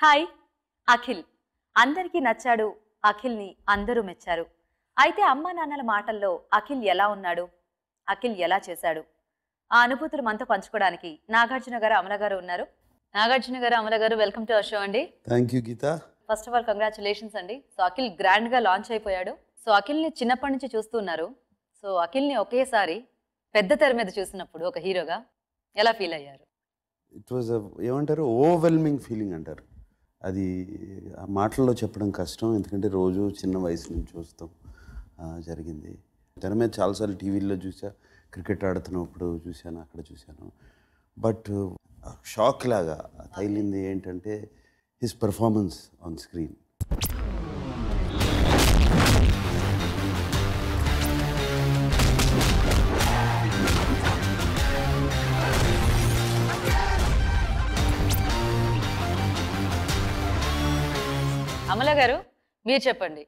Hi Akhil అందరికీ నచ్చాడు. అఖిల్ని అందరూ మెచ్చారు. అయితే అమ్మా నాన్నల మాటల్లో అఖిల్ ఎలా ఉన్నాడు, అఖిల్ ఎలా చేశాడు, ఆ అనుభూతులు మనతో పంచుకోవడానికి నాగార్జున గారు అమల గారు ఉన్నారు. Nagarjuna garu Amala garu, welcome to our show అండి. Thank you Geetha. First of all congratulations అండి. సో అఖిల్ గ్రాండ్ గా లాంచ్ అయిపోయాడు. సో అఖిల్ని చిన్నప్పటి నుంచి చూస్తున్నారు. సో అఖిల్ని ఒకేసారి పెద్ద తెర మీద చూసినప్పుడు ఒక హీరోగా ఎలా ఫీల్ అయ్యారు? ఇట్ వాజ్ ఏమంటారు, ఓవర్వెల్మింగ్ ఫీలింగ్ అంటారు. అది ఆ మాటల్లో చెప్పడం కష్టం, ఎందుకంటే రోజు చిన్న వయసు నుంచి చూస్తాం. జరిగింది తెర మీద చాలాసార్లు టీవీల్లో చూసా, క్రికెట్ ఆడుతున్నప్పుడు చూశాను, అక్కడ చూశాను. బట్ షాక్ లాగా తగిలింది ఏంటంటే his performance on screen. Amala గారు మీరు చెప్పండి.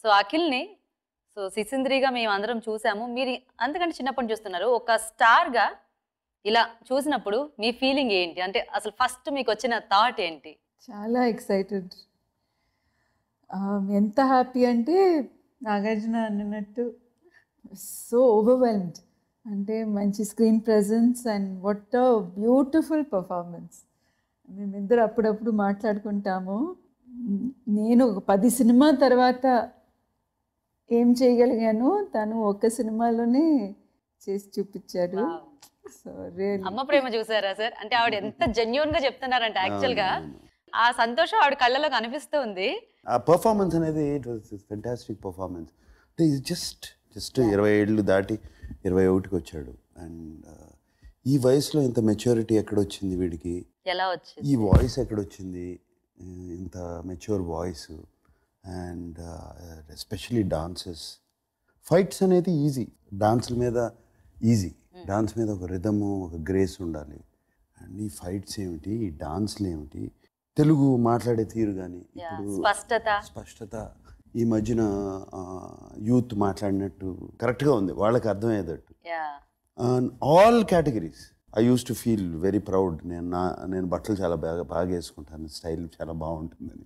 సో అఖిల్ని సిసింద్రిగా మేము అందరం చూసాము, మీరు అంతకంటే చిన్నప్పటి చూస్తున్నారు. ఒక స్టార్గా ఇలా చూసినప్పుడు మీ ఫీలింగ్ ఏంటి? అంటే అసలు ఫస్ట్ మీకు వచ్చిన థాట్ ఏంటి? చాలా ఎక్సైటెడ్. ఎంత హ్యాపీ అంటే నాగార్జున అన్నట్టు సో ఓవర్వెల్మ్డ్. అంటే మంచి screen presence and what a beautiful performance. మేమిద్దరు అప్పుడప్పుడు మాట్లాడుకుంటాము. నేను ఒక 10 సినిమా తర్వాత ఏం చేయగలిగాను, తను ఒక్క సినిమాలోనే చేసి చూపించాడు. సో రియల్లీ అమ్మ ప్రేమ చూసారా సార్? అంటే ఆవిడ ఎంత జెన్యూన్ గా చెప్తున్నారంటే యాక్చువల్ గా ఆ సంతోషం ఆవిడ కళ్ళలో కనిపిస్తూ ఉంది. ఆ పర్ఫార్మెన్స్ అనేది ఇట్ వాజ్ ఫెంటాస్టిక్ పర్ఫార్మెన్స్. అంటే ఇది జస్ట్ 20 ఏళ్ళు దాటి 21కి వచ్చాడు. అండ్ ఈ వయసులో ఇంత మెచ్యూరిటీ ఎక్కడొచ్చింది వీడికి, ఎలా వచ్చింది, ఈ వాయిస్ ఎక్కడొచ్చింది, ఇంత mature voice. And especially dances, fights అనేది ఈజీ, డాన్సుల మీద ఈజీ, డాన్స్ మీద ఒక రిథము, ఒక గ్రేస్ ఉండాలి. అండ్ ఈ ఫైట్స్ ఏమిటి, ఈ డాన్స్లు ఏమిటి, తెలుగు మాట్లాడే తీరు కానీ, ఇప్పుడు స్పష్టత ఈ మధ్యన యూత్ మాట్లాడినట్టు కరెక్ట్గా ఉంది, వాళ్ళకి అర్థమయ్యేటట్టు. All categories I use to feel very proud. నేను బట్టలు చాలా బాగా వేసుకుంటాను, స్టైల్ చాలా బాగుంటుందని.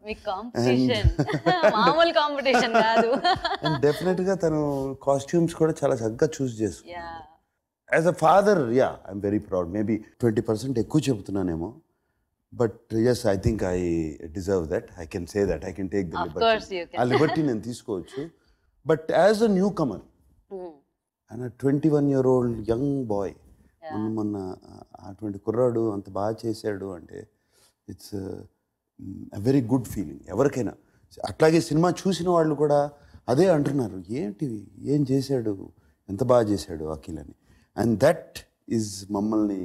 అండ్ డెఫినెట్గా తను కాస్ట్యూమ్స్ కూడా చాలా చక్కగా చూస్ చేసుకున్నాను. As a father, I'm very proud. Maybe 20% ఎక్కువ చెబుతున్నానేమో, but yes, I think I deserve that. I can say that, I can take the liberty. ఆ లిబర్టీ నేను తీసుకోవచ్చు. But as a newcomer and 21-year-old young boy, మొన్న అటువంటి కుర్రాడు అంత బాగా చేశాడు అంటే it's a very good feeling ఎవరికైనా. అట్లాగే సినిమా చూసిన వాళ్ళు కూడా అదే అంటున్నారు, ఏంటి ఏం చేశాడు, ఎంత బాగా చేశాడు అఖిల్ అని. అండ్ దట్ ఈజ్ మమ్మల్ని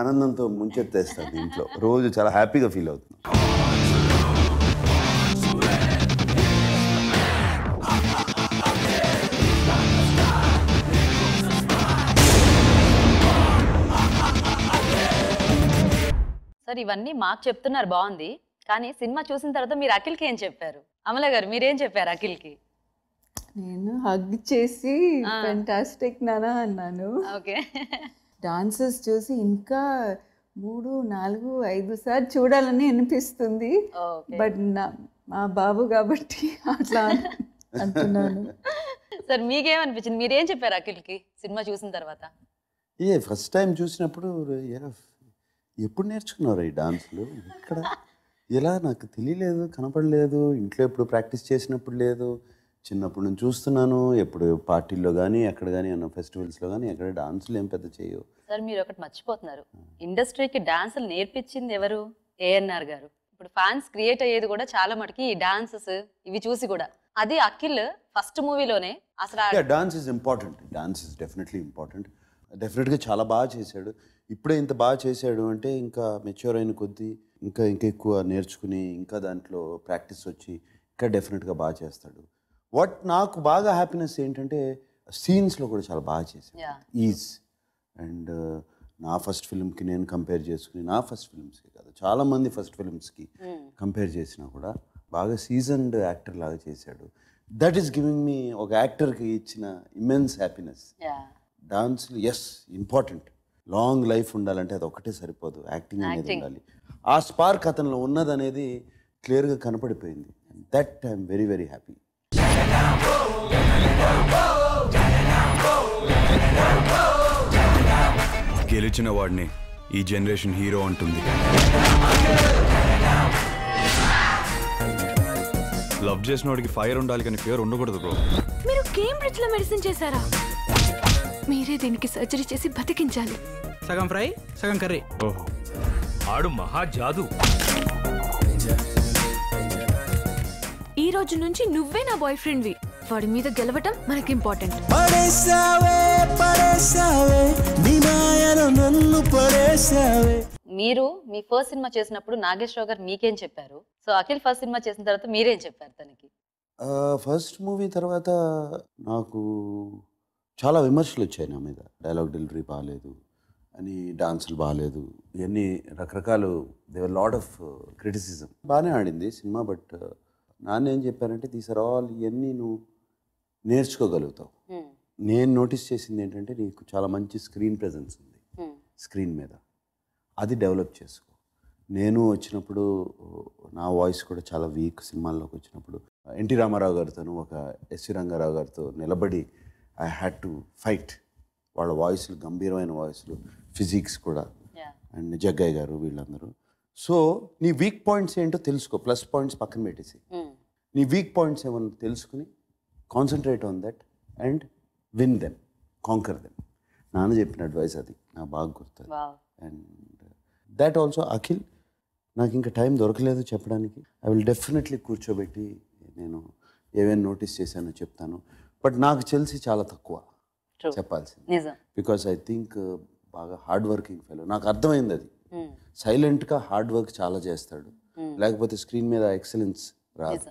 ఆనందంతో ముంచెత్తేస్తుంది. ఇంట్లో రోజు చాలా హ్యాపీగా ఫీల్ అవుతున్నాం. సార్ ఇవన్నీ మాకు చెప్తున్నారు, బాగుంది. కానీ సినిమా చూసిన తర్వాత మీరు అఖిల్కి ఏం చెప్పారు? అమల గారు మీరేం చెప్పారు అఖిల్కి? నేను హగ్ చేసి ఫెంటాస్టిక్ నానా అన్నాను. ఓకే. డాన్సెస్ చూసి ఇంకా 3, 4, 5 సార్లు చూడాలని అనిపిస్తుంది. బట్ మా బాబు కాబట్టి అట్లా అంటున్నాను. సార్ మీకేమనిపించింది, మీరేం చెప్పారు అఖిల్కి సినిమా చూసిన తర్వాత? ఫస్ట్ టైం చూసినప్పుడు ఎప్పుడు నేర్చుకున్నారు ఈ డాన్సులు, ఇక్కడ ఎలా నాకు తెలియలేదు, కనపడలేదు, ఇంట్లో ఎప్పుడు ప్రాక్టీస్ చేసినప్పుడు లేదు, చిన్నప్పుడు నుంచి చూస్తున్నాను. ఎప్పుడు పార్టీల్లో కానీ ఎక్కడ కానీ అన్న ఫెస్టివల్స్లో కానీ ఎక్కడ డాన్సులు ఏం పెద్ద చేయవు. సార్ మీరు ఒకటి మర్చిపోతున్నారు, ఇండస్ట్రీకి డాన్సులు నేర్పించింది ఎవరు? ఏఎన్ఆర్ గారు. ఇప్పుడు ఫ్యాన్స్ క్రియేట్ అయ్యేది కూడా చాలా మటుకి ఈ డాన్సెస్ ఇవి చూసి కూడా. అది అఖిల్ ఫస్ట్ మూవీలోనే అసలు dance is important. Dance is definitely important. డెఫినెట్గా చాలా బాగా చేశాడు. ఇప్పుడే ఇంత బాగా చేశాడు అంటే ఇంకా మెచ్యూర్ అయిన కొద్దీ ఇంకా ఎక్కువ నేర్చుకుని ఇంకా దాంట్లో ప్రాక్టీస్ వచ్చి ఇంకా డెఫినెట్గా బాగా చేస్తాడు. నాకు బాగా హ్యాపీనెస్ ఏంటంటే సీన్స్లో కూడా చాలా బాగా చేశాడు. ఈజ్ అండ్ నా ఫస్ట్ ఫిల్మ్కి నేను కంపేర్ చేసుకుని, నా ఫస్ట్ ఫిల్మ్స్కి కాదు చాలామంది ఫస్ట్ ఫిల్మ్స్కి కంపేర్ చేసినా కూడా బాగా సీజన్డ్ యాక్టర్ లాగా చేశాడు. దట్ ఈస్ గివింగ్ మీ, ఒక యాక్టర్కి ఇచ్చిన ఇమెన్స్ హ్యాపీనెస్. డాన్స్లు ఎస్ ఇంపార్టెంట్, లాంగ్ లైఫ్ ఉండాలంటే అది ఒకటే సరిపోదు, యాక్టింగ్ అనేది ఉండాలి. ఆ స్పార్క్ అతనిలో ఉన్నదనేది క్లియర్గా కనపడిపోయింది. That I'm very very happy. గెలిచిన వాడిని ఈ జనరేషన్ హీరో అంటుంది. లవ్ చేసిన వాడికి ఫైర్ ఉండాలి కానీ ఫియర్ ఉండకూడదు బ్రో. మీరు కేంబ్రిడ్జ్ లో మెడిసిన్ చేశారా? మీరే దీనికి సర్జరీ చేసి బతికించాలి. సగం ఫ్రై సగం కర్రీ. ఓహో, ఆడు మహా జాదు. ఈ రోజు నుంచి నువ్వే నా బాయ్ ఫ్రెండ్వి. వాడి మీద గెలవటం మనకి ఇంపార్టెంట్. మీరు మీ ఫస్ట్ సినిమా చేసినప్పుడు నాగేశ్వరరావు గారు మీకేం చెప్పారు? సో అఖిల్ ఫస్ట్ సినిమా చేసిన తర్వాత మీరేం చెప్పారు తనకి? ఫస్ట్ మూవీ తర్వాత నాకు చాలా విమర్శలు వచ్చాయి నా మీద. డైలాగ్ డెలివరీ బాగాలేదు అని, డాన్సులు బాగాలేదు, ఇవన్నీ రకరకాలు. దేవర్ లాట్ ఆఫ్ క్రిటిసిజం. బాగానే ఆడింది సినిమా, బట్ నాన్న ఏం చెప్పారంటే దీస్ ఆర్ ఆల్, ఇవన్నీ నువ్వు నేర్చుకోగలుగుతావు. నేను నోటీస్ చేసింది ఏంటంటే నీకు చాలా మంచి స్క్రీన్ ప్రెజెన్స్ ఉంది స్క్రీన్ మీద, అది డెవలప్ చేసుకో. నేను వచ్చినప్పుడు నా వాయిస్ కూడా చాలా వీక్ సినిమాల్లోకి వచ్చినప్పుడు. ఎన్టీ రామారావు గారితో, ఒక ఎస్వి రంగారావు గారితో నిలబడి ఐ హ్యాడ్ టు ఫైట్. వాళ్ళ వాయిస్లు గంభీరమైన వాయిస్లు, ఫిజిక్స్ కూడా, అండ్ జగ్గయ్య గారు, వీళ్ళందరూ. సో నీ వీక్ పాయింట్స్ ఏంటో తెలుసుకో, ప్లస్ పాయింట్స్ పక్కన పెట్టేసి నీ వీక్ పాయింట్స్ ఏమన్నా తెలుసుకుని concentrate on that and win them, conquer them. నాన్న చెప్పిన అడ్వైస్ అది నాకు బాగా గుర్తుంది. అండ్ దట్ ఆల్సో అఖిల్, నాకు ఇంకా టైం దొరకలేదు చెప్పడానికి. ఐ విల్ డెఫినెట్లీ కూర్చోబెట్టి నేను ఏమేమి నోటీస్ చేశానో చెప్తాను. బట్ నాకు తెలిసి చాలా తక్కువ చెప్పాల్సింది. బికాస్ ఐ థింక్ బాగా హార్డ్ వర్కింగ్ ఫెలో. నాకు అర్థమైంది అది. సైలెంట్గా హార్డ్ వర్క్ చాలా చేస్తాడు, లేకపోతే స్క్రీన్ మీద ఎక్సలెన్స్ రాదు.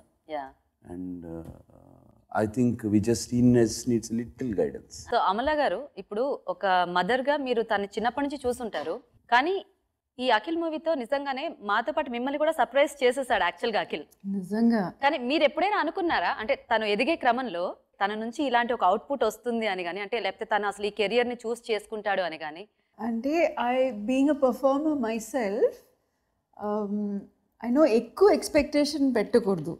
And I think we just needs little guidance. So Amala garu, ఇప్పుడు ఒక మదర్గా మీరు తను చిన్నప్పటి నుంచి చూసుంటారు, కానీ ఈ అఖిల్ మూవీతో నిజంగానే మాతో పాటు మిమ్మల్ని కూడా సర్ప్రైజ్ చేసేసాడు యాక్చువల్గా అఖిల్. నిజంగా. కానీ మీరు ఎప్పుడైనా అనుకున్నారా, అంటే తను ఎదిగే క్రమంలో తన నుంచి ఇలాంటి ఒక అవుట్పుట్ వస్తుంది అని కానీ, అంటే లేకపోతే తను అసలు ఈ కెరియర్ని చూస్ చేసుకుంటాడు అని కానీ? అంటే being a performer myself, I know ఎక్కువ ఎక్స్పెక్టేషన్ పెట్టకూడదు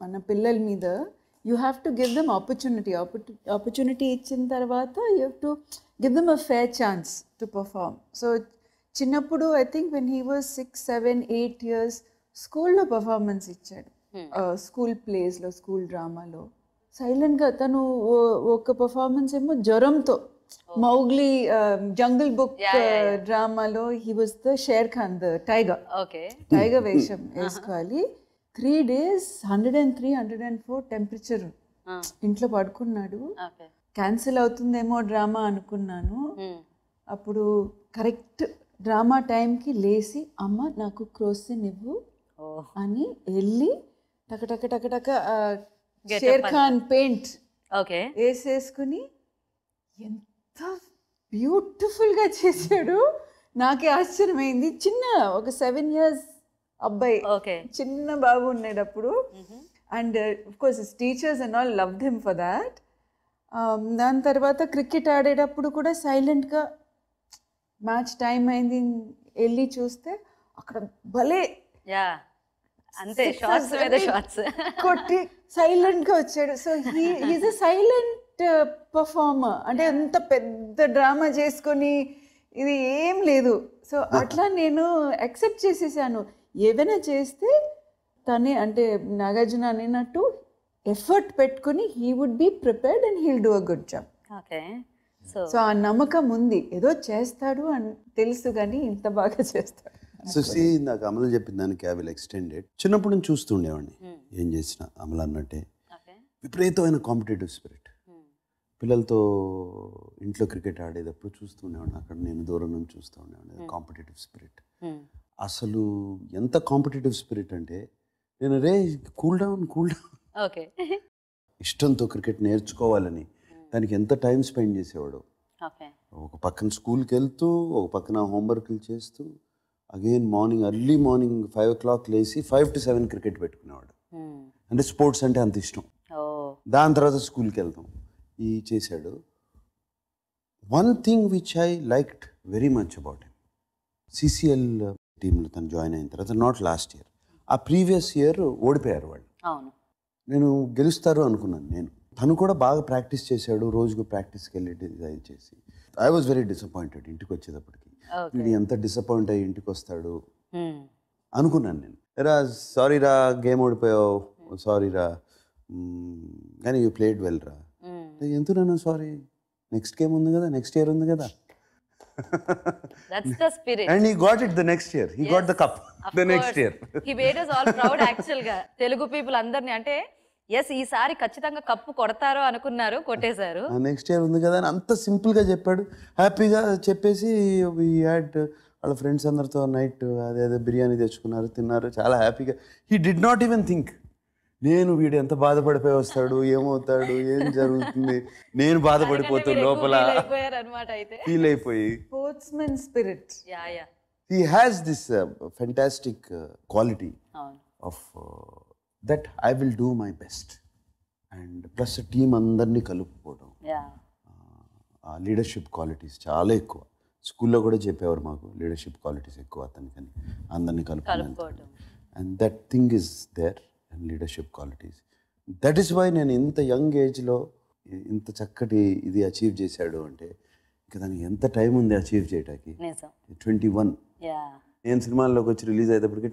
మన పిల్లల మీద. You have to give them opportunity ఇచ్చిన తర్వాత you have to give them a fair chance to perform. So చిన్నప్పుడు I think when he was 6, 7, 8 years స్కూల్లో performance ఇచ్చాడు, స్కూల్ ప్లేస్లో, స్కూల్ డ్రామాలో. సైలెంట్గా తను ఒక పర్ఫార్మెన్స్ ఏమో జ్వరంతో, మౌగ్లీ జంగిల్ బుక్ డ్రామాలో he was the Shere Khan, the tiger వేషం వేసుకోవాలి. 3 days 103, 104 టెంపరేచర్, ఇంట్లో పడుకున్నాడు. క్యాన్సిల్ అవుతుందేమో డ్రామా అనుకున్నాను. అప్పుడు కరెక్ట్ డ్రామా టైంకి లేచి, అమ్మ నాకు క్రోసిన్ ఇవ్వు అని వెళ్ళి టక టక టక టక షేర్ ఖాన్ పెయింట్ వేసేసుకుని ఎంత బ్యూటిఫుల్గా చేశాడు. నాకే ఆశ్చర్యమైంది. చిన్న ఒక 7 years అబ్బాయి, చిన్న బాబు ఉన్నాడు అప్పుడు. And of course his teachers and all loved him for that. దాని తర్వాత క్రికెట్ ఆడేటప్పుడు కూడా సైలెంట్గా, మ్యాచ్ టైం అయింది వెళ్ళి చూస్తే అక్కడ భలే కొట్టి సైలెంట్గా వచ్చాడు. So he's a silent performer. అంటే ఎంత పెద్ద డ్రామా చేసుకొని ఇది ఏం లేదు. సో అట్లా నేను యాక్సెప్ట్ చేసేసాను. ఏవైనా చేస్తే తనే, అంటే నాగార్జున అన్నట్టు ఎఫర్ట్ పెట్టుకుని he would be prepared and he'll do a good job. So ఆ నమ్మకం ఉంది, ఏదో చేస్తాడు అని తెలుసు, కానీ ఇంత బాగా చేస్తాడు. సో నాకు అమలు చెప్పిన దానికి ఐ విల్ ఎక్స్టెండెడ్. చిన్నప్పటి నుంచి చూస్తుండేవాడిని, ఏం చేసిన అమలు అన్నట్టే విపరీతమైన కాంపిటేటివ్ స్పిరిట్. పిల్లలతో ఇంట్లో క్రికెట్ ఆడేటప్పుడు చూస్తూ ఉండేవాడిని, అక్కడ నేను దూరం నుంచి చూస్తూ ఉండేవాడిని. కాంపిటేటివ్ స్పిరిట్ అసలు ఎంత కాంపిటేటివ్ స్పిరిట్ అంటే, నేను రే కూల్ డౌన్ ఇష్టంతో క్రికెట్ నేర్చుకోవాలని దానికి ఎంత టైం స్పెండ్ చేసేవాడు. ఒక పక్కన స్కూల్కి వెళ్తూ, ఒక పక్కన హోంవర్క్లు చేస్తూ, అగైన్ ఎర్లీ మార్నింగ్ 5 o'clock లేచి 5 to 7 క్రికెట్ పెట్టుకునేవాడు. అంటే స్పోర్ట్స్ అంటే అంత ఇష్టం. దాని తర్వాత స్కూల్కి వెళ్తాం, ఈ చేశాడు. One thing which I liked very much about him. CCL టీంలో తను జాయిన్ అయిన తర్వాత, నాట్ లాస్ట్ ఇయర్, ఆ ప్రీవియస్ ఇయర్ ఓడిపోయారు వాళ్ళు. అవును. నేను గెలుస్తారు అనుకున్నాను నేను. తను కూడా బాగా ప్రాక్టీస్ చేశాడు, రోజుకు ప్రాక్టీస్కి వెళ్ళి డిజైన్ చేసి. ఐ వాజ్ వెరీ డిసప్పాయింటెడ్ ఇంటికి వచ్చేటప్పటికి. వీడు ఎంత డిసప్పాయింట్ అయ్యి ఇంటికి వస్తాడు అనుకున్నాను నేను. రా సారీ రా, గేమ్ ఓడిపోయావు, సారీ రా, కానీ యూ ప్లేడ్ వెల్ రా. ఎందుకు సారీ, నెక్స్ట్ గేమ్ ఉంది కదా, నెక్స్ట్ ఇయర్ ఉంది కదా. That's the spirit. And he got it the next year. He got the cup the next year. He made us all proud actually గా. Telugu people అందరిని అంటే yes ఈసారి ఖచ్చితంగా కప్పు కొడతారు అనుకున్నారు, కొట్టేశారు. నెక్స్ట్ ఇయర్ ఉంది కదా అని అంత సింపుల్గా చెప్పాడు. హ్యాపీగా చెప్పేసి వీ హ్యాడ్ వాళ్ళ ఫ్రెండ్స్ అందరితో నైట్ అదే బిర్యానీ తెచ్చుకున్నారు, తిన్నారు చాలా హ్యాపీగా. He did not even think నేను వీడు ఎంత బాధపడిపోయి వస్తాడు, ఏమవుతాడు, ఏం జరుగుతుంది, నేను బాధపడిపోతూ లోపల ఫీల్ అయిపోయి. Sportsmen spirit. He has this fantastic quality of that I will do my best. And plus team అందరినీ కలుపుకోవడం, ఆ లీడర్షిప్ క్వాలిటీస్ చాలా ఎక్కువ. స్కూల్లో కూడా చెప్పేవారు మాకు, లీడర్షిప్ క్వాలిటీస్ ఎక్కువ అతనికని, అందరినీ కలుపుకోవడం. And that thing is there. And leadership qualities, that is why నేను ఇంత యంగ్ ఏజ్లో ఇంత చక్కటి ఇది అచీవ్ చేశాడు అంటే, ఇంకా దానికి ఎంత టైం ఉంది అచీవ్ చేయడానికి. 21. నేను సినిమాల్లోకి వచ్చి రిలీజ్ అయ్యేటప్పటికి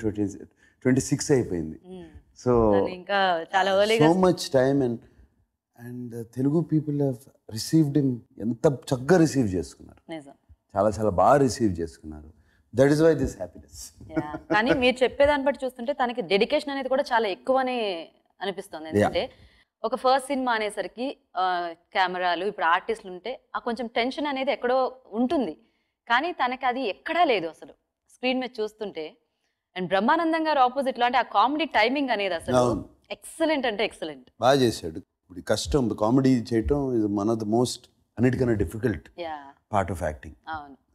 26 అయిపోయింది. So so much time. And Telugu people have received him, ఎంత చక్కగా రిసీవ్ చేసుకున్నారు, చాలా చాలా బాగా రిసీవ్ చేసుకున్నారు. That is why this happiness. కానీ మీరు చెప్పేదాన్ని బట్టి చూస్తుంటే తనకి డెడికేషన్ అనేది కూడా చాలా ఎక్కువనే అనిపిస్తుంది. ఎందుకంటే ఒక ఫస్ట్ సినిమా అనేసరికి కెమెరాలు, ఇప్పుడు ఆర్టిస్టులు ఉంటే ఆ కొంచెం టెన్షన్ అనేది ఎక్కడో ఉంటుంది, కానీ తనకి అది ఎక్కడా లేదు అసలు స్క్రీన్ మీద చూస్తుంటే. అండ్ బ్రహ్మానందం గారు ఆపోజిట్ లో అంటే ఆ కామెడీ టైమింగ్ అనేది అసలు ఎక్సలెంట్ అంటే ఎక్సలెంట్. బాగా చేశాడు. ఇప్పుడు కష్టం కామెడీ చేయటం is one of the most అన్నిటికన్నా difficult part of acting.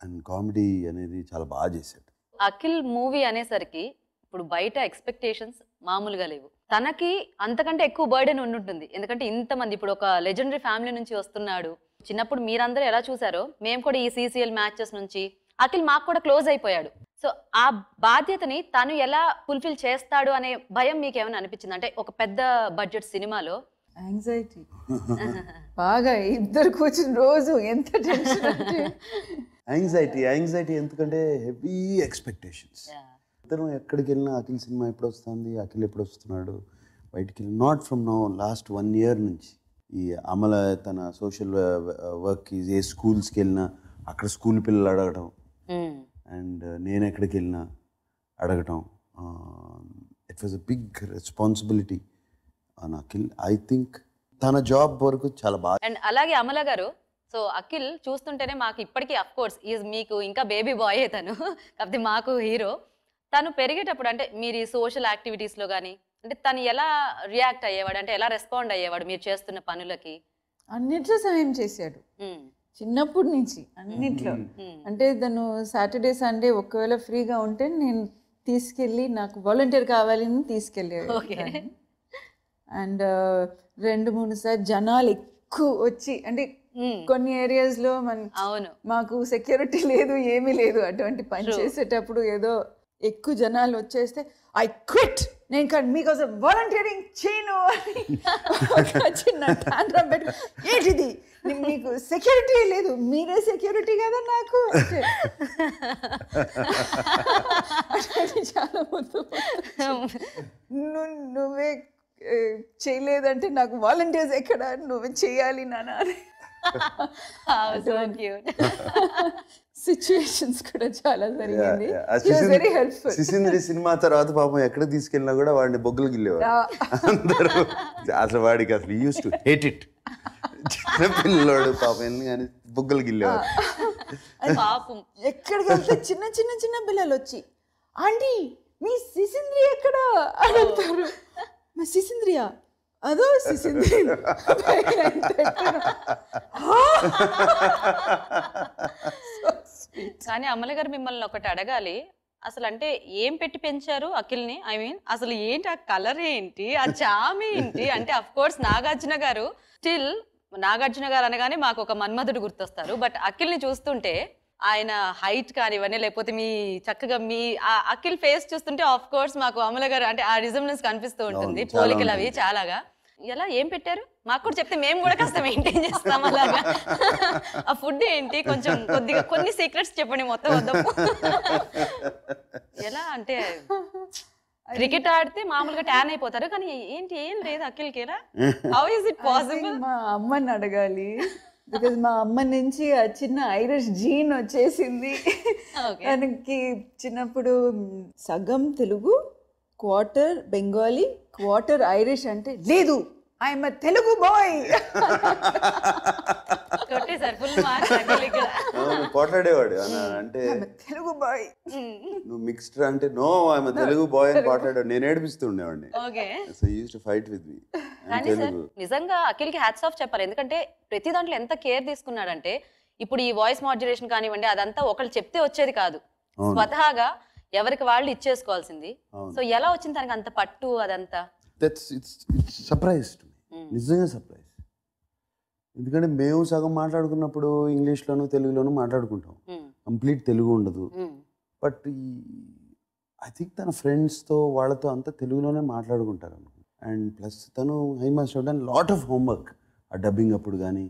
And comedy అనేది చాలా బాగా చేశాడు. అఖిల్ మూవీ అనేసరికి ఇప్పుడు బయట ఎక్స్పెక్టేషన్స్ మామూలుగా లేవు. తనకి అంతకంటే ఎక్కువ బర్డెన్ ఉండుంటుంది, ఎందుకంటే ఇంతమంది ఇప్పుడు ఒక లెజెండరీ ఫ్యామిలీ నుంచి వస్తున్నాడు. చిన్నప్పుడు మీరందరూ ఎలా చూసారో మేము కూడా ఈ సిసిఎల్ మ్యాచెస్ నుంచి అఖిల్ మాకు కూడా క్లోజ్ అయిపోయాడు. సో ఆ బాధ్యతని తను ఎలా ఫుల్ఫిల్ చేస్తాడు అనే భయం మీకు ఏమైనా అనిపించింది? అంటే ఒక పెద్ద బడ్జెట్ సినిమాలో యాంగ్జైటీ బాగా, ఇద్దరు కూర్చుని రోజు ఎంత టెన్షన్ అంటే యాంగ్జైటీ ఎందుకంటే హెవీ ఎక్స్పెక్టేషన్స్. ఇద్దరు ఎక్కడికి వెళ్ళినా అఖిల్ సినిమా ఎప్పుడు వస్తుంది, అఖిల్ ఎప్పుడు వస్తున్నాడు బయటికి వెళ్ళి. Not from no, last 1 year నుంచి ఈ అమల తన సోషల్ వర్క్కి ఏ స్కూల్స్కి వెళ్ళినా అక్కడ స్కూల్ పిల్లలు అడగటం, అండ్ నేను ఎక్కడికి వెళ్ళినా అడగటం. It was a big responsibility on Akhil. I think తన జాబ్ వరకు చాలా బాగా. అండ్ అలాగే అమల గారు, సో అఖిల్ చూస్తుంటేనే మాకు ఇప్పటికీ అఫ్ కోర్స్ ఈజ్ మీకు ఇంకా బేబీ బాయ్ తను, కాకపోతే మాకు హీరో. తను పెరిగేటప్పుడు అంటే మీరు ఈ సోషల్ యాక్టివిటీస్లో కానీ అంటే తను ఎలా రియాక్ట్ అయ్యేవాడు, అంటే ఎలా రెస్పాండ్ అయ్యేవాడు మీరు చేస్తున్న పనులకి? అన్నిట్లో సహాయం చేశాడు చిన్నప్పటి నుంచి, అన్నిట్లో. అంటే తను సాటర్డే సండే ఒకవేళ ఫ్రీగా ఉంటే నేను తీసుకెళ్ళి, నాకు వాలంటీర్ కావాలని తీసుకెళ్ళేది. అండ్ 2-3 సార్లు జనాలు ఎక్కువ వచ్చి, అంటే కొన్ని ఏరియాస్లో మాకు సెక్యూరిటీ లేదు, ఏమీ లేదు, అటువంటి పని చేసేటప్పుడు ఏదో ఎక్కువ జనాలు వచ్చేస్తే ఐ క్విట్, నేను మీకోసం వాలంటీరింగ్ చేయను అని చిన్న టాంట్రమ్ పెట్టి, ఏంటిది మీకు సెక్యూరిటీ లేదు, మీరే సెక్యూరిటీ కదా నాకు చాలా మొత్తం నువ్వే చేయలేదంటే నాకు వాలంటీర్స్ ఎక్కడ, నువ్వే చేయాలి నాన్న. సిచ్యువేషన్స్ కూడా చాలా జరిగింది. Very helpful. సిసింద్రి సినిమా తర్వాత పాపం ఎక్కడ తీసుకెళ్ళినా కూడా వాడిని బొగ్గులు గిల్లేవారు అందరూ. అసలు వాడికి అసలు యూస్ టు హేట్ ఇట్. చిన్న పిల్లవాడు పాపం కానీ బొగ్గులు గిల్లేవారు. ఎక్కడికి వెళ్తే చిన్న చిన్న చిన్న పిల్లలు వచ్చి, ఆంటీ మీ సిసింద్రి ఎక్కడ అడుగుతారు. మా సిసింద్రియా, అదో సిసింద్రి. కానీ అమల గారు మిమ్మల్ని ఒకటి అడగాలి, అసలు అంటే ఏం పెట్టి పెంచారు అఖిల్ని? ఐ మీన్ అసలు ఏంటి ఆ కలర్ ఏంటి, ఆ చామి ఏంటి? అంటే అఫ్ కోర్స్ నాగార్జున గారు, స్టిల్ నాగార్జున గారు అనగానే మాకు ఒక మన్మధుడు గుర్తొస్తారు. బట్ అఖిల్ని చూస్తుంటే ఆయన హైట్ కానివ్వండి లేకపోతే మీ చక్కగా మీ అఖిల్ ఫేస్ చూస్తుంటే ఆఫ్ కోర్స్ మాకు అమల గారు అంటే ఆ రిజంబ్లెన్స్ కనిపిస్తూ ఉంటుంది, పోలికలు అవి చాలాగా. ఎలా ఏం పెట్టారు మాకు కూడా చెప్తే మేము కూడా కాస్త మెయింటైన్ చేస్తాం అలాగా. ఆ ఫుడ్ ఏంటి కొంచెం కొద్దిగా కొన్ని సీక్రెట్స్ చెప్పండి మొత్తం వద్దాం. ఎలా అంటే క్రికెట్ ఆడితే మామూలుగా ట్యాన్ అయిపోతారు కానీ ఏంటి ఏం లేదు అఖిల్కి, ఎలా హౌ ఇస్ ఇట్ పాసిబుల్? మా అమ్మని అడగాలి, బికాజ్ మా అమ్మ నుంచి ఆ చిన్న ఐరిష్ జీన్ వచ్చేసింది. తనకి చిన్నప్పుడు సగం Telugu, quarter Bengali, quarter Irish అంటే లేదు ఐఎమ్ తెలుగు బాయ్ కొట్టేసారు ఫుల్ మార్క్స్ అఖిల్ ఇక్కడ. పోట్లాడేవాడు అంటే తెలుగు బాయ్, నువ్వు మిక్స్డ్ అంటే నో ఐఎమ్ తెలుగు బాయ్ అని పోట్లాడాడు. నేను ఏడిపిస్తుండేవాడిని. Okay so he used to fight with me. కానీ సార్ నిజంగా అఖిల్కి హ్యాట్స్ ఆఫ్ చెప్పాలి, ఎందుకంటే ప్రతి దాంట్లో ఎంత కేర్ తీసుకున్నాడంటే ఇప్పుడు ఈ వాయిస్ మాడ్యులేషన్ కానివ్వండి అదంతా ఒకళ్ళు చెప్తే వచ్చేది కాదు, స్వతహాగా ఎవరికి వాళ్ళు ఇచ్చేసుకోవాల్సింది. సో ఎలా వచ్చింది తనకి అంత పట్టు అదంతా? ఇట్స్ సర్ప్రైజ్, నిజంగా సర్ప్రైజ్. ఎందుకంటే మేము సగం మాట్లాడుకున్నప్పుడు ఇంగ్లీష్లోనూ తెలుగులోనూ మాట్లాడుకుంటాం, కంప్లీట్ తెలుగు ఉండదు. బట్ ఐ థింక్ తన ఫ్రెండ్స్తో వాళ్ళతో అంతా తెలుగులోనే మాట్లాడుకుంటారు అనుకుంటా. అండ్ ప్లస్ తను high must have done lot of homework. ఆ డబ్బింగ్ అప్పుడు కానీ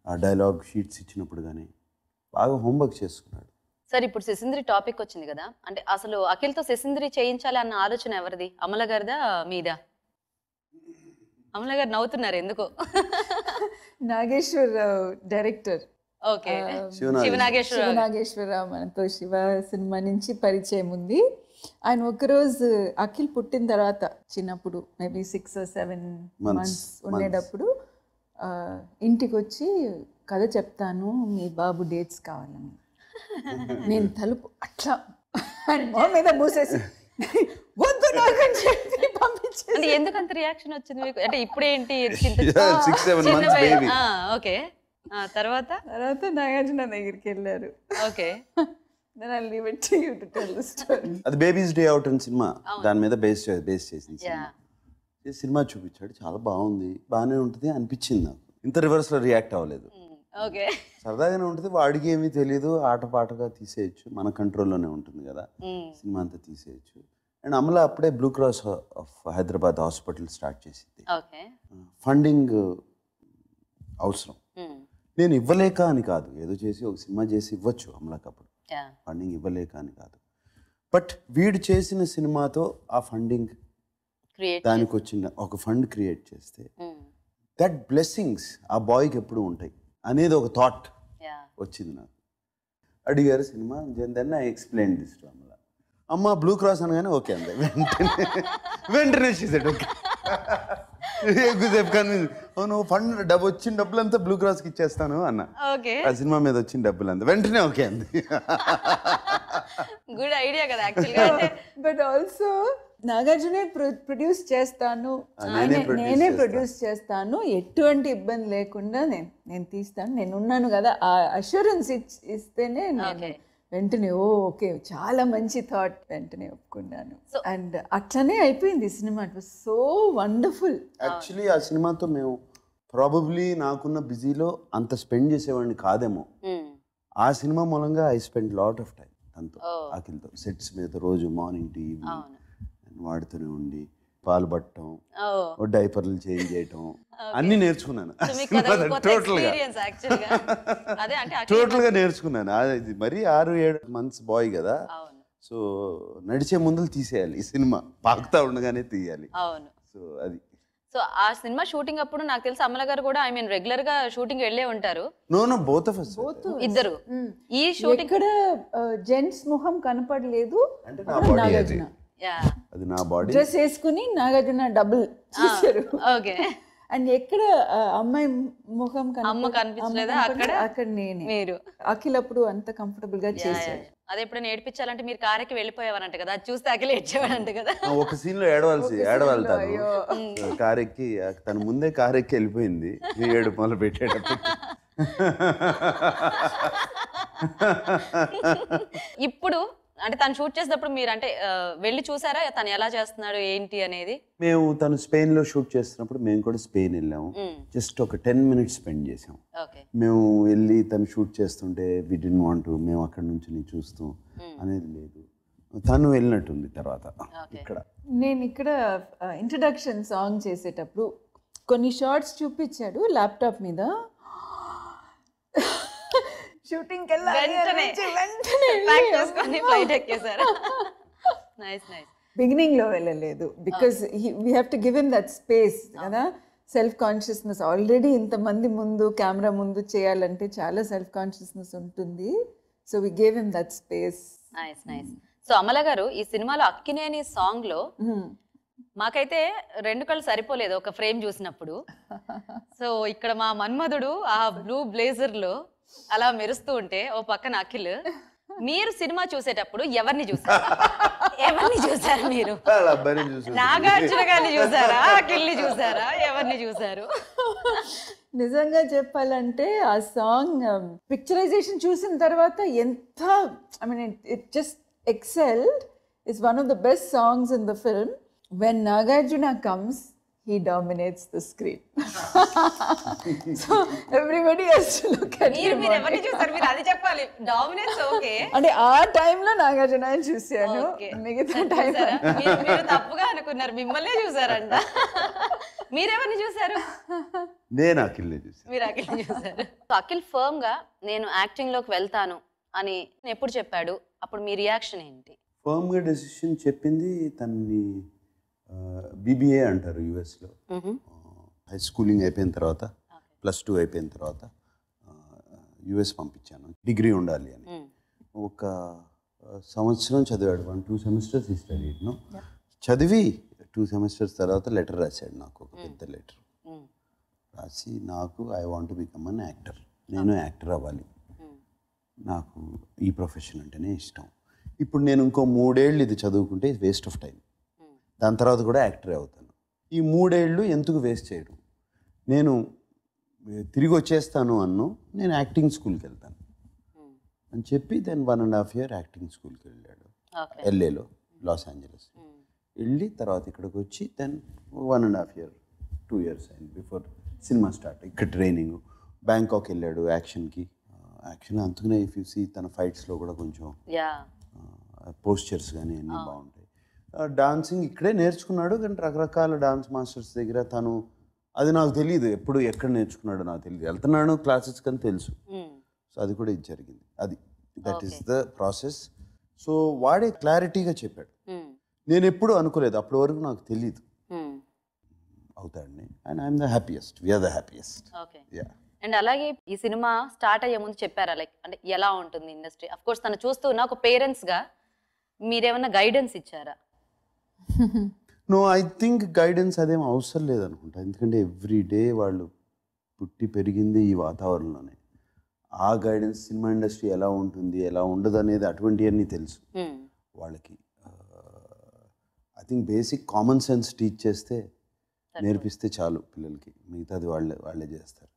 ఆ డైలాగ్ షీట్స్ ఇచ్చినప్పుడు కానీ బాగా హోంవర్క్ చేసుకున్నాడు. సార్ ఇప్పుడు సిసింద్రి టాపిక్ వచ్చింది కదా, అంటే అసలు అఖిల్తో సిసింద్రి చేయించాలి అన్న ఆలోచన ఎవరిది, అమల గారిదా మీదా? అమల గారు నవ్వుతున్నారు ఎందుకో. నాగేశ్వరరావు డైరెక్టర్. ఓకే శివనాగేశ్వరరావు మనతో శివ సినిమా నుంచి పరిచయం ఉంది. ఆయన ఒకరోజు అఖిల్ పుట్టిన తర్వాత చిన్నప్పుడు మేబీ 6 or 7 months ఉండేటప్పుడు ఇంటికి వచ్చి కథ చెప్తాను మీ బాబు డేట్స్ కావాలని. నేను తలుపు అట్లా మా మీద మూసేసి వద్దు నాకని చెప్పి పంపించేసి. ఎందుకంత రియాక్షన్ వచ్చింది మీకు? అంటే ఇప్పుడేంటి ఓకే తర్వాత నాగార్జున దగ్గరికి వెళ్ళారు. ఓకే అది బేబీస్ డే అవుట్ అని సినిమా, దాని మీద బేస్ చేసింది సినిమా చూపించాడు. చాలా బాగుంది, బాగానే ఉంటుంది అనిపించింది నాకు. ఇంత రివర్స్ లో రియాక్ట్ అవ్వలేదు. సరదాగానే ఉంటుంది, వాడికి ఏమీ తెలియదు, ఆటపాటగా తీసేయచ్చు, మన కంట్రోల్లోనే ఉంటుంది కదా సినిమా అంతా తీసేయచ్చు. అండ్ అమల అప్పుడే blue cross of Hyderabad hospital start చేసింది. ఫండింగ్ అవసరం, నేను ఇవ్వలేక అని కాదు, ఏదో చేసి ఒక సినిమా చేసి ఇవ్వచ్చు అమలకి, అప్పుడు ఫండింగ్ ఇవ్వలేక అని కాదు. బట్ వీడు చేసిన సినిమాతో ఆ ఫండింగ్ దానికి వచ్చిన ఒక ఫండ్ క్రియేట్ చేస్తే దట్ బ్లెస్సింగ్స్ ఆ బాయ్కి ఎప్పుడు ఉంటాయి అనేది ఒక థాట్ వచ్చింది నాకు. అడిగారు సినిమా, then I explain this to Amala. అమ్మ బ్లూ క్రాస్ అనగానే ఓకే అంది, వెంటనే చేసాడు ఓకే. నువ్వు ఫండ్ డబ్బు వచ్చిన డబ్బులంతా బ్లూ క్రాస్కి ఇచ్చేస్తాను అన్న. ఆ సినిమా మీద వచ్చిన డబ్బులంతా వెంటనే ఓకే అంది. గుడ్ ఐడియా కదా యాక్చువల్గా. బట్ ఆల్సో నాగార్జునే ప్రొడ్యూస్ చేస్తాను, నేనే ప్రొడ్యూస్ చేస్తాను, ఎటువంటి ఇబ్బంది లేకుండా నేను తీస్తాను, నేను ఉన్నాను కదా ఆ అష్యూరెన్స్ ఇస్తేనే వెంటనే ఓకే చాలా మంచి థాట్, వెంటనే ఒప్పుకున్నాను. అండ్ అట్లనే అయిపోయింది cinema. It was so wonderful. Actually ఆ సినిమాతో మేము ప్రాబబ్లీ నాకున్న బిజీలో అంత స్పెండ్ చేసేవాడిని కాదేమో. ఆ సినిమా మూలంగా I spend lot of time తనతో, అఖిల్తో సెట్స్ మీద రోజు మార్నింగ్ టు ఈవినింగ్ వాడుతూనే ఉండి పాలు పట్టడం, డైపర్లు చేంజ్ చేయటం అన్ని నేర్చుకున్నాను. టోటల్ గా నేర్చుకున్నాను. అది మరి 6-7 months బాయ్ కదా, సో నడిచే ముందులు తీసేయాలి, ఈ సినిమా పాకుతా ఉండగానే తీయాలి. సో అది. సో ఆ సినిమా షూటింగ్ అప్పుడు నాకు తెలిసి అమల గారు కూడా ఐ మీన్ రెగ్యులర్ గా షూటింగ్ వెళ్ళే ఉంటారు. నో బోత్ ఆఫ్ us, ఇద్దరు. ఈ షూటింగ్ ఇక్కడ జెంట్స్ ముఖం కనపడలేదు, నాగార్జున అది నా బాడీ డ్రెస్ వేసుకుని నాగార్జున డబుల్ చేశారు. ఓకే. అండ్ ఎక్కడ అమ్మాయి ముఖం కనిపించలేదా? అక్కడ నేనే. మీరు అఖిల్ అప్పుడు అంత కంఫర్టబుల్ గా చేశారు. అదే ఎప్పుడైనా ఏడిపించాలంటే మీరు కారెక్కి వెళ్ళిపోయేవారంట కదా, అది చూస్తే అఖిల్ ఏడ్చేవాడంట కదా. ఒక సీన్ లో ఏడవాలి తను కారెక్కి, తన ముందే కారెక్కి వెళ్ళిపోయింది, ఏడు మొదలు పెట్టేటప్పుడు. ఇప్పుడు అంటే తను షూట్ చేసినప్పుడు మీరు అంటే వెళ్ళి చూసారా తను ఎలా చేస్తున్నాడు ఏంటి అనేది? మేము తను స్పెయిన్లో షూట్ చేస్తున్నప్పుడు మేము కూడా స్పెయిన్ వెళ్ళాము. జస్ట్ ఒక 10 minutes స్పెండ్ చేసాం. మేము వెళ్ళి తను షూట్ చేస్తుంటే వి డిడ్ంట్ వాంట్ టు మేము అక్కడ నుంచి చూస్తాం అనేది లేదు. తను వెళ్ళినట్టుంది తర్వాత ఇక్కడ. నేను ఇక్కడ ఇంట్రడక్షన్ సాంగ్ చేసేటప్పుడు కొన్ని షార్ట్స్ చూపించాడు ల్యాప్టాప్ మీద. షూటింగ్ బిగినింగ్ లో వెళ్ళలేదు because we have to give him that space కదా. సెల్ఫ్ కాన్షియస్నెస్ ఆల్రెడీ ఇంతమంది ముందు కెమెరా ముందు చేయాలంటే చాలా సెల్ఫ్ కాన్షియస్నెస్ ఉంటుంది. So we gave him that space. Nice nice. So Amala గారు ఈ సినిమాలో అక్కినేని సాంగ్ లో మాకైతే 2 కళ్ళు సరిపోలేదు ఒక ఫ్రేమ్ చూసినప్పుడు. సో ఇక్కడ మా మన్మధుడు ఆ బ్లూ బ్లేజర్ లో అలా మెరుస్తూ ఉంటే ఓ పక్కన అఖిల్. మీరు సినిమా చూసేటప్పుడు ఎవరిని చూసారు? ఎవరిని చూసారు మీరు? నాగార్జున గారిని చూసారా, అఖిల్ని చూసారా, ఎవరిని చూసారు? నిజంగా చెప్పాలంటే ఆ సాంగ్ పిక్చరైజేషన్ చూసిన తర్వాత ఎంత I mean it just excelled. It's one of the best songs in the film. When Nagarjuna comes, he dominates the screen. So everybody has to look at him. మీరు ఎవరిని చూసారు? మీరు అది చెప్పాలి. Dominates okay. అంటే ఆ టైంలో నాగార్జున చూశాను. మిగతా టైం మీరు తప్పుగా అనుకున్నారు, మిమ్మల్నే చూసారంట. మీరెవరిని చూసారు? నేను అఖిల్ని చూసాను. మీరు అఖిల్ని చూసారు. అఖిల్ ఫర్మ్ గా నేను యాక్టింగ్ లోకి వెళ్తాను అని ఎప్పుడు చెప్పాడు? అప్పుడు మీ రియాక్షన్ ఏంటి? ఫర్మ్గా డెసిషన్ చెప్పింది తనని బీబీఏ అంటారు యుఎస్లో. హై స్కూలింగ్ అయిపోయిన తర్వాత +2 అయిపోయిన తర్వాత యుఎస్ పంపించాను. డిగ్రీ ఉండాలి అని. ఒక సంవత్సరం చదివాడు. 1-2 semesters ఈ స్టడీను చదివి 2 semesters తర్వాత లెటర్ రాశాడు నాకు, ఒక పెద్ద లెటర్ రాసి నాకు I want to become an actor, నేను యాక్టర్ అవ్వాలి, నాకు ఈ ప్రొఫెషన్ అంటేనే ఇష్టం. ఇప్పుడు నేను ఇంకో 3 ఏళ్ళు ఇది చదువుకుంటే వేస్ట్ ఆఫ్ టైం, దాని తర్వాత కూడా యాక్టరే అవుతాను. ఈ 3 ఏళ్ళు ఎందుకు వేస్ట్ చేయడం, నేను తిరిగి వచ్చేస్తాను అన్ను, నేను యాక్టింగ్ స్కూల్కి వెళ్తాను అని చెప్పి దెన్ 1.5 year యాక్టింగ్ స్కూల్కి వెళ్ళాడు LAలో, లాస్ ఏంజలస్. వెళ్ళి తర్వాత ఇక్కడికి వచ్చి దెన్ 1.5 year 2 years అయింది బిఫోర్ సినిమా స్టార్ట్. ఇక్కడ ట్రైనింగ్. బ్యాంకాక్ వెళ్ళాడు యాక్షన్కి. యాక్షన్ అందుకనే ఇఫ్ యూ సీ తన ఫైట్స్లో కూడా కొంచెం పోస్చర్స్ కానీ అన్నీ బాగుంటాయి. డాన్సింగ్ ఇక్కడే నేర్చుకున్నాడు, కానీ రకరకాల డాన్స్ మాస్టర్స్ దగ్గర తను, అది నాకు తెలియదు ఎప్పుడు ఎక్కడ నేర్చుకున్నాడో నాకు తెలియదు. వెళ్తున్నాడు క్లాసెస్ కానీ తెలుసు. సో అది కూడా ఇది జరిగింది. అది that is the process. So వాడే క్లారిటీగా చెప్పాడు. నేను ఎప్పుడు అనుకోలేదు, అప్పటి వరకు నాకు తెలియదు అవుతాడని. And I'm the happiest, we're the happiest. And అలాగే ఈ సినిమా స్టార్ట్ అయ్యే ముందు చెప్పారా లైక్ అంటే ఎలా ఉంటుంది ఇండస్ట్రీ? అఫ్ కోర్స్ తను చూస్తున్న ఒక పేరెంట్స్గా మీరేమన్నా గైడెన్స్ ఇచ్చారా? నో, ఐ థింక్ గైడెన్స్ అదేం అవసరం లేదనుకుంటా. ఎందుకంటే ఎవ్రీడే వాళ్ళు పుట్టి పెరిగింది ఈ వాతావరణంలోనే. ఆ గైడెన్స్ సినిమా ఇండస్ట్రీ ఎలా ఉంటుంది ఎలా ఉండదు అనేది అటువంటివన్నీ తెలుసు వాళ్ళకి. I think basic common sense teach చేస్తే, నేర్పిస్తే చాలు పిల్లలకి, మిగతాది వాళ్ళే చేస్తారు.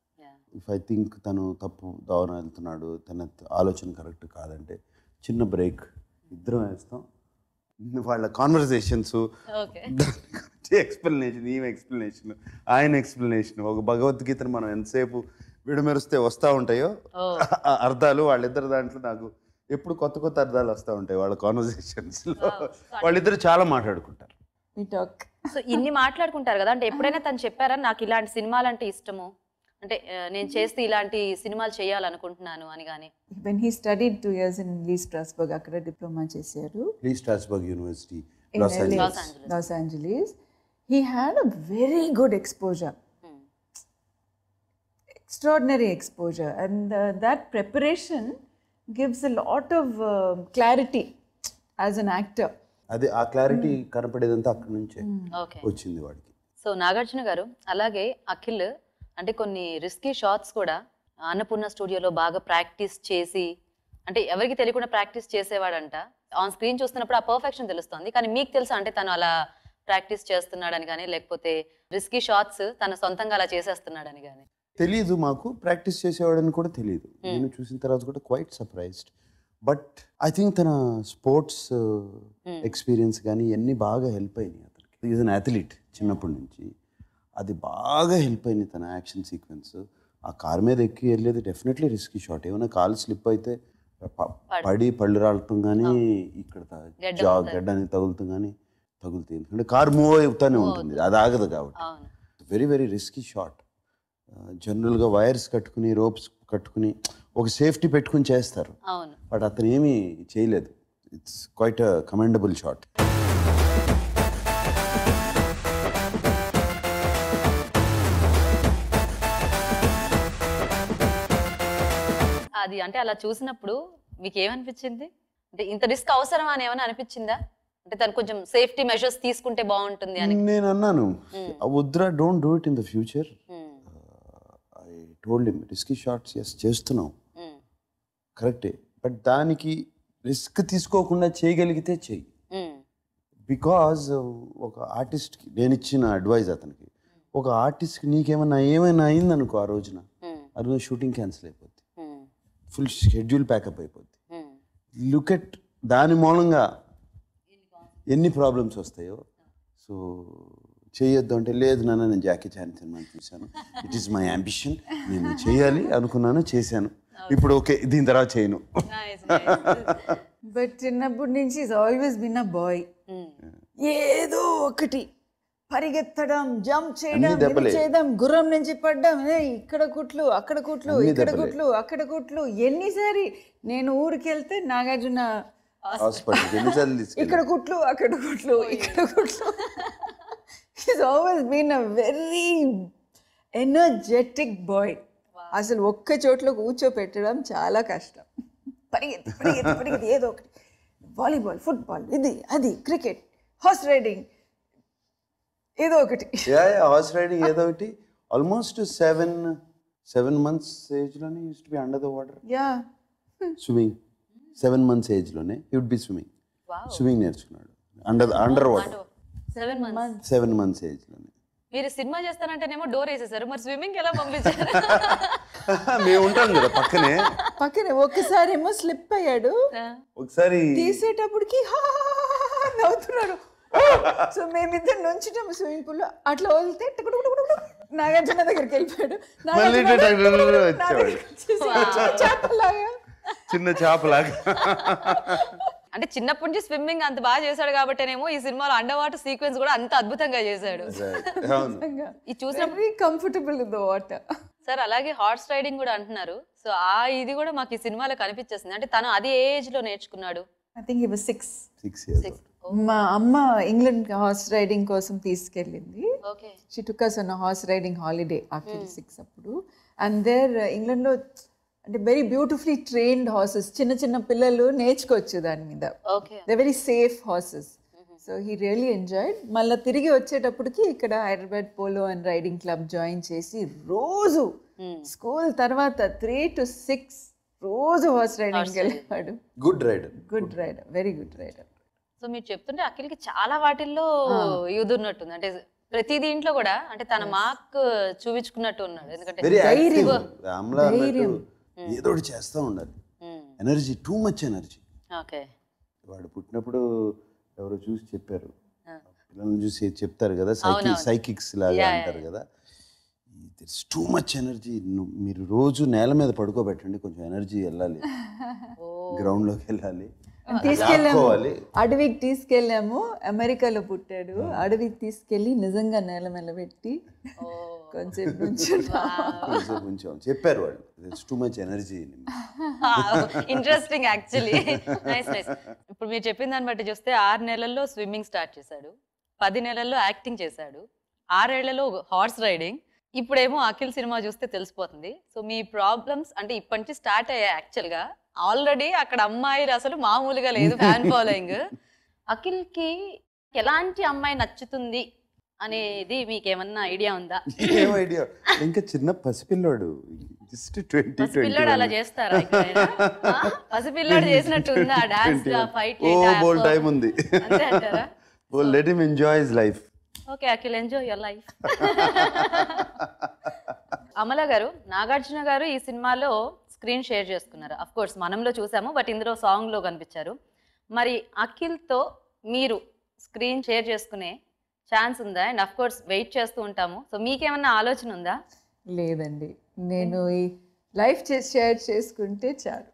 ఇఫ్ ఐ థింక్ తను తప్పు దావన వెళ్తున్నాడు, తన ఆలోచన కరెక్ట్ కాదంటే చిన్న బ్రేక్ ఇద్దరం వేస్తాం, వాళ్ళ కాన్వర్సేషన్స్, ఎక్స్ప్లెనేషన్, ఈమె ఎక్స్ప్లెనేషన్, ఆయన ఎక్స్ప్లెనేషన్. ఒక భగవద్గీతను మనం ఎంతసేపు విడమెరిస్తే వస్తూ ఉంటాయో అర్థాలు, వాళ్ళిద్దరు దాంట్లో నాకు ఎప్పుడు కొత్త కొత్త అర్థాలు వస్తూ ఉంటాయి వాళ్ళ కాన్వర్సేషన్స్లో. వాళ్ళిద్దరు చాలా మాట్లాడుకుంటారు. సో ఇన్ని మాట్లాడుకుంటారు కదా, అంటే ఎప్పుడైనా తను చెప్పారా నాకు ఇలాంటి సినిమాలు అంటే ఇష్టము, అంటే నేను చేస్తే ఇలాంటి సినిమాలు చేయాలనుకుంటున్నాను అని? కానీ when he studied 2 years in Lee Strasberg, అక్కడ డిప్లొమా చేశారు. Lee Strasberg university, Los Angeles. He had a very good exposure, extraordinary exposure, and that preparation gives a lot of clarity as an actor. అది ఆ clarity కనపడేదంతా అక్కడి నుంచే వచ్చింది వాడికి. So Nagarjuna గారు, అలాగే అఖిల్ అంటే కొన్ని రిస్కీ షాట్స్ కూడా అన్నపూర్ణ స్టూడియోలో బాగా ప్రాక్టీస్ చేసి, అంటే ఎవరికి తెలియకుండా ప్రాక్టీస్ చేసేవాడంట. ఆన్ స్క్రీన్ చూస్తున్నప్పుడు ఆ పర్ఫెక్షన్ తెలుస్తుంది, కానీ మీకు తెలుసా అంటే తను అలా ప్రాక్టీస్ చేస్తున్నాడని కానీ, లేకపోతే రిస్కీ షాట్స్ తన సొంతంగా అలా చేసేస్తున్నాడని కానీ? తెలీదు మాకు, ప్రాక్టీస్ చేసేవాడని కూడా తెలియదు. నేను చూసిన తర్వాత కూడా quite surprised. But I think తన స్పోర్ట్స్ ఎక్స్పీరియన్స్ కానీ ఇవన్నీ బాగా హెల్ప్ అయినాయి అతనికి. ఈజ్ అన్ అథ్లీట్ చిన్నప్పటి నుంచి, అది బాగా హెల్ప్ అయింది తన యాక్షన్ సీక్వెన్స్. ఆ కార్ మీద ఎక్కి వెళ్ళేది డెఫినెట్లీ రిస్కీ షాట్. ఏమైనా కాలు స్లిప్ అయితే పడి పళ్ళు రాలటం కానీ ఇక్కడ గడ్డ అనేది తగులుతాం కానీ తగులుతాయి. ఎందుకంటే కార్ మూవ్ అవుతానే ఉంటుంది, అది ఆగదు కాబట్టి. Very very risky shot. జనరల్గా వైర్స్ కట్టుకుని రోప్స్ కట్టుకుని ఒక సేఫ్టీ పెట్టుకుని చేస్తారు, బట్ అతను ఏమీ చేయలేదు. It's quite a commendable shot. అది అంటే అలా చూసినప్పుడు మీకు ఏమనిపించింది? అంటే ఇంత రిస్క్ అవసరమా అని ఏమైనా అనిపించిందా? అంటే తను కొంచెం సేఫ్టీ మెజర్స్ తీసుకుంటే బాగుంటుంది అని. నేను అన్నాను, వద్దురా, don't do it in the future. I told him risky shots ఎస్ చేస్తున్నాం కరెక్టే, బట్ దానికి రిస్క్ తీసుకోకుండా చేయగలిగితే చెయ్యి. బికాజ్ ఒక ఆర్టిస్ట్కి నేను ఇచ్చిన అడ్వైజ్ అతనికి, ఒక ఆర్టిస్ట్కి నీకేమైనా అయిందనుకో ఆ రోజున షూటింగ్ క్యాన్సిల్ అయిపోద్ది, ఫుల్ షెడ్యూల్ ప్యాకప్ అయిపోద్ది. లుక్ ఎట్ దాని మూలంగా ఎన్ని ప్రాబ్లమ్స్ వస్తాయో. సో చేయొద్దు అంటే, లేదు నాన్న నేను జాకీ చాన్ సినిమాని చూశాను, ఇట్ ఈస్ మై అంబిషన్, నేను చేయాలి అనుకున్నాను, చేశాను, ఇప్పుడు ఓకే దీని తర్వాత చేయను. బట్ చిన్నప్పటి నుంచి is always been a boy. ఏదో ఒకటి పరిగెత్తడం, జంప్ చేయడం, ఇది చేయడం, గుర్రం నుంచి పడ్డం, ఇక్కడ కుట్లు అక్కడ కుట్లు, ఇక్కడ కుట్లు అక్కడ కుట్లు. ఎన్నిసారి నేను ఊరికి వెళ్తే నాగార్జున ఇక్కడ కుట్లు అక్కడ కుట్లు ఇక్కడ కుట్లు. Is always been a very energetic boy. అసలు ఒక్క చోట్ల కూర్చోపెట్టడం చాలా కష్టం. పరిగెత్తి పరిగెత్తి పరిగెత్తి ఏదో ఒకటి, వాలీబాల్, ఫుట్బాల్, ఇది అది, క్రికెట్, హార్స్ రైడింగ్, ఏదో ఒకటి. హార్స్ రైడింగ్ ఏదో ఒకటి. ఆల్మోస్ట్ 7 months ఏజ్లోనే use to be under the water. Swimming 7 months ఏజ్లోనే హీ వుడ్ బి స్విమ్మింగ్ నేర్చుకున్నాడు అండర్ వాటర్. 7 months ఏజ్లోనే. మీరు సినిమా చేస్తానంటేనేమో డోర్ వేసేసారు, మరి స్విమ్మింగ్ ఎలా పంపించారు? మేము ఉంటాం కదా పక్కనే. ఒక్కసారి ఏమో స్లిప్ అయ్యాడు, ఒకసారి తీసేటప్పటికి నవ్వుతున్నాడు. సో మేమిద్దరు నుంచున్నాము స్విమ్మింగ్ పూల్ లో, అట్లా వదిలితే నాగార్జున దగ్గరికి వెళ్ళిపోయాడు. చిన్న చేపలాగా. అంటే చిన్నప్పటి నుంచి స్విమ్మింగ్ అంత బాగా చేశాడు కాబట్టేనేమో ఈ సినిమాలో అండర్ వాటర్ సీక్వెన్స్ కూడా అంత అద్భుతంగా చేశాడు. ఇది చూసినప్పుడు comfortable in the water. Sir అలాగే హార్స్ రైడింగ్ కూడా అంటున్నారు. సో ఆ ఇది కూడా మాకు ఈ సినిమాలో కనిపించేస్తుంది. అంటే తను అది ఏ ఏజ్ లో నేర్చుకున్నాడు? I think he was 6. మా అమ్మ ఇంగ్లాండ్ హార్స్ రైడింగ్ కోసం తీసుకెళ్ళింది. She took us on a horse riding holiday after 6 అప్పుడు. అండ్ దేర్ ఇంగ్లాండ్ లో అంటే వెరీ బ్యూటిఫుల్లీ ట్రైన్డ్ హార్సెస్, చిన్న చిన్న పిల్లలు నేర్చుకోవచ్చు దాని మీద. They very safe horses. So he really enjoyed. మళ్ళీ తిరిగి వచ్చేటప్పటికి ఇక్కడ Hyderabad polo and riding club join చేసి రోజు స్కూల్ తర్వాత 3 to 6 రోజు హార్స్ రైడింగ్కి వెళ్ళేవాడు. Good rider, very good rider. So మీరు చెప్తుంటే అఖిల్కి చాలా వాటిల్లో యూజ్ ఉన్నట్టుంది. అంటే ప్రతి దీంట్లో కూడా అంటే తన మార్క్ చూపించుకున్నట్టు ఉన్నాడు. ఎందుకంటే ఏదో ఒకటి చేస్తూ ఉండాలి. Energy, too much energy. వాడు పుట్టినప్పుడు ఎవరో చూసి చెప్పారు, పిల్లల్ని చూసి చెప్తారు కదా, సైకిక్స్ లాగా అంటారు కదా, దిస్ టూ మచ్ ఎనర్జీ. మీరు రోజు నేల మీద పడుకోబెట్టండి, కొంచెం ఎనర్జీ వెళ్ళాలి, గ్రౌండ్ లోకి వెళ్ళాలి. తీసుకెళ్ళాము, అడవికి తీసుకెళ్ళాము. అమెరికాలో పుట్టాడు, అడవికి తీసుకెళ్ళి నిజంగా నేల మీద పెట్టి కొంచెం చెప్పారు వాళ్ళు, too much energy. Interesting actually. Nice. ఇప్పుడు మీరు చెప్పిన దాన్ని బట్టి చూస్తే 6 నెలల్లో స్విమ్మింగ్ స్టార్ట్ చేశాడు, 10 నెలల్లో యాక్టింగ్ చేశాడు, 6 ఏళ్లలో హార్స్ రైడింగ్. ఇప్పుడేమో అఖిల్ సినిమా చూస్తే తెలిసిపోతుంది. సో మీ ప్రాబ్లమ్స్ అంటే ఇప్పటి నుంచి స్టార్ట్ అయ్యాయి. యాక్చువల్గా ఆల్రెడీ అక్కడ అమ్మాయిలు అసలు మామూలుగా లేదు, ఫ్యాన్ ఫాలోయింగ్. అఖిల్కి ఎలాంటి అమ్మాయి నచ్చుతుంది అనేది మీకేమన్నా ఐడియా ఉందా? ఏం ఐడియా, ఇంకా చిన్న పసిపిల్లాడు, జస్ట్ 20. పసిపిల్లాడు అలా చేస్తారా? పసిపిల్లాడు చేసినట్టు ఉందా డాన్స్, ఫైట్? బోల్ టైం ఉంది, అంతే అంటారా? Let him enjoy his life. Okay Akhil, enjoy your life. Amala గారు, నాగార్జున గారు ఈ సినిమాలో స్క్రీన్ షేర్ చేసుకున్నారు. అఫ్ కోర్స్ మనంలో చూసాము, బట్ ఇందులో సాంగ్లో కనిపించారు. మరి అఖిల్తో మీరు స్క్రీన్ షేర్ చేసుకునే ఛాన్స్ ఉందా? అండ్ అఫ్ కోర్స్ వెయిట్ చేస్తూ ఉంటాము. సో మీకేమన్నా ఆలోచన ఉందా? లేదండి, నేను ఈ లైఫ్ షేర్ చేసుకుంటే చాలు.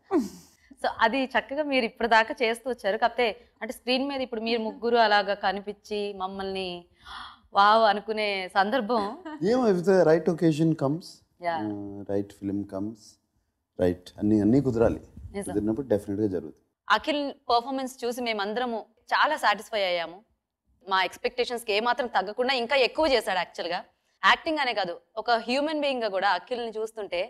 సో అది చక్కగా మీరు ఇప్పటిదాకా చేస్తూ వచ్చారు. కాకపోతే అంటే స్క్రీన్ మీద ఇప్పుడు మీరు ముగ్గురు అలాగా కనిపించి మమ్మల్ని వావ్ అనుకునే సందర్భం ఏమో if the right occasion comes, right film comes, right అన్నీ కుదరాలి. కుదిరినప్పుడు డెఫినెట్గా జరుగుతుంది. అఖిల్ పర్ఫార్మెన్స్ చూసి మేమందరము చాలా సాటిస్ఫై అయ్యాము. మా ఎక్స్పెక్టేషన్స్కి ఏమాత్రం తగ్గకుండా ఇంకా ఎక్కువ చేశాడు. యాక్చువల్గా యాక్టింగ్ అనే కాదు, ఒక హ్యూమన్ బీయింగ్గా కూడా అఖిల్ని చూస్తుంటే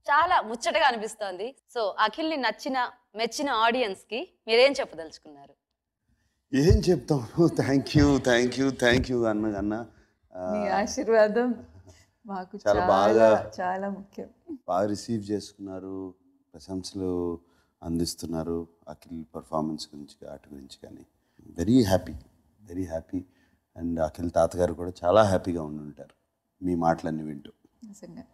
చాలా ముచ్చటగా అనిపిస్తోంది. సో అఖిల్ని నచ్చిన మెచ్చిన ఆడియన్స్కి మీరేం చెప్పదలుచుకున్నారు? ఏం చెప్తాము, థ్యాంక్ యూ అన్న. మీ ఆశీర్వాదం మాకు చాలా చాలా ముఖ్యం. బాగా రిసీవ్ చేసుకున్నారు, ప్రశంసలు అందిస్తున్నారు అఖిల్ పర్ఫార్మెన్స్ గురించి, ఆర్ట్ గురించి. కానీ వెరీ హ్యాపీ. అండ్ అఖిల్ తాతగారు కూడా చాలా హ్యాపీగా ఉండి ఉంటారు మీ మాటలన్నీ వింటూ. నిజంగా